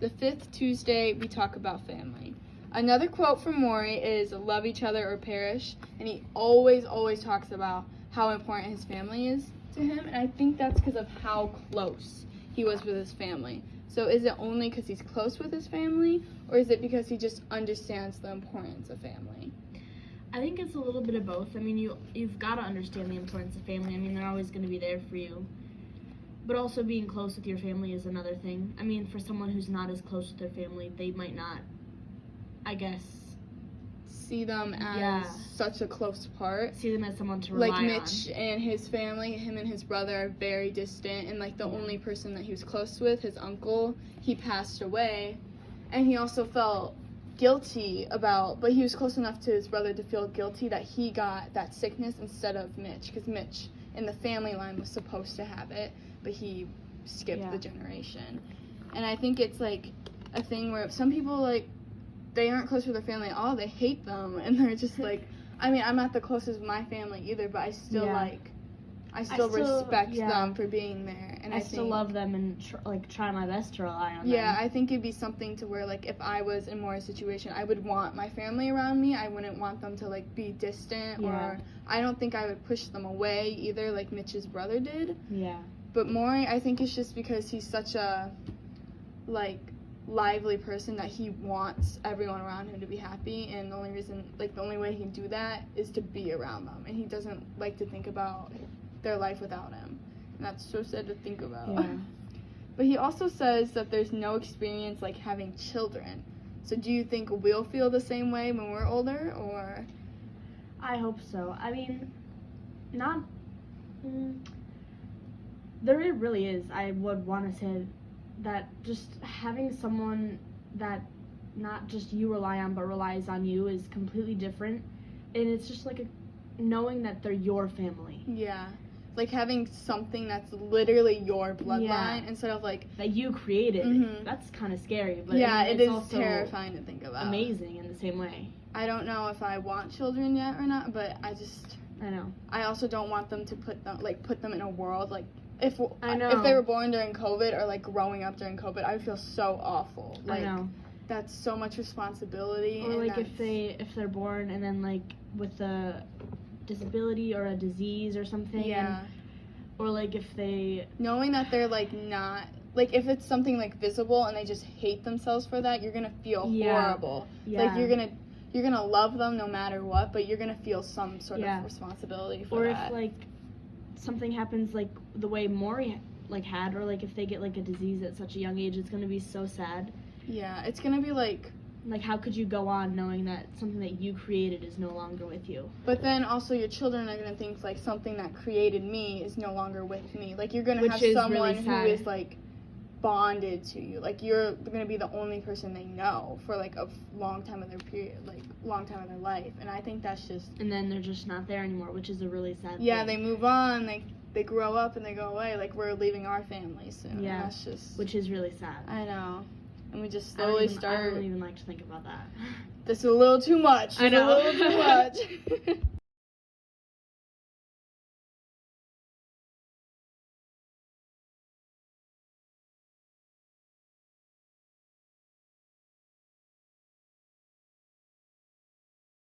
The fifth Tuesday, we talk about family. Another quote from Maury is love each other or perish. And he always talks about how important his family is to him. And I think that's because of how close he was with his family. So is it only because he's close with his family, or is it because he just understands the importance of family? I think it's a little bit of both. I mean, you've got to understand the importance of family. I mean, they're always going to be there for you. But also being close with your family is another thing. I mean, for someone who's not as close with their family, they might not, I guess, see them as such a close part. See them as someone to rely on. Like Mitch and his family, him and his brother are very distant, and like the only person that he was close with, his uncle, he passed away, and he also felt guilty about, but he was close enough to his brother to feel guilty that he got that sickness instead of Mitch, because Mitch in the family line was supposed to have it, but he skipped the generation. And I think it's like a thing where some people, like, they aren't close with their family at all, they hate them, and they're just like, I mean, I'm not the closest with my family either, but I still I still respect them for being there, and I still love them and try my best to rely on them. Yeah, I think it'd be something to where, like, if I was in Maury's situation, I would want my family around me. I wouldn't want them to, like, be distant, or I don't think I would push them away either, like Mitch's brother did. Yeah. But Maury, I think it's just because he's such a, like, lively person that he wants everyone around him to be happy, and the only reason, like, the only way he can do that is to be around them, and he doesn't like to think about their life without him, and that's so sad to think about. Yeah. But he also says that there's no experience like having children. So do you think we'll feel the same way when we're older, or? I hope so. I mean, not. There really is. I would want to say that just having someone that not just you rely on but relies on you is completely different, and it's just like knowing that they're your family. Yeah. Like having something that's literally your bloodline instead of like that you created. That's kind of scary, but it is terrifying to think about. Amazing in the same way. I don't know if I want children yet or not, but I know. I also don't want them to put them in a world like if they were born during COVID or like growing up during COVID, I would feel so awful. Like, I know. That's so much responsibility. Or like if they're born and then like with a disability or a disease or something. Yeah. Or like if they knowing that they're like not like if it's something like visible and they just hate themselves for that, you're gonna feel horrible. Yeah. Like you're gonna love them no matter what, but you're gonna feel some sort of responsibility for that. Or if like something happens like the way Maury like had, or like if they get like a disease at such a young age, it's gonna be so sad. Yeah, it's gonna be like how could you go on knowing that something that you created is no longer with you? But then also your children are going to think like something that created me is no longer with me. Like you're going to have someone who is like bonded to you. Like you're going to be the only person they know for like a long time of their life. And I think that's just... And then they're just not there anymore, which is a really sad thing. Yeah, they move on, they grow up and they go away. Like we're leaving our family soon. Yeah, that's just... Which is really sad. I know. And we just slowly I don't even like to think about that. This is a little too much. I know. It's a little too much.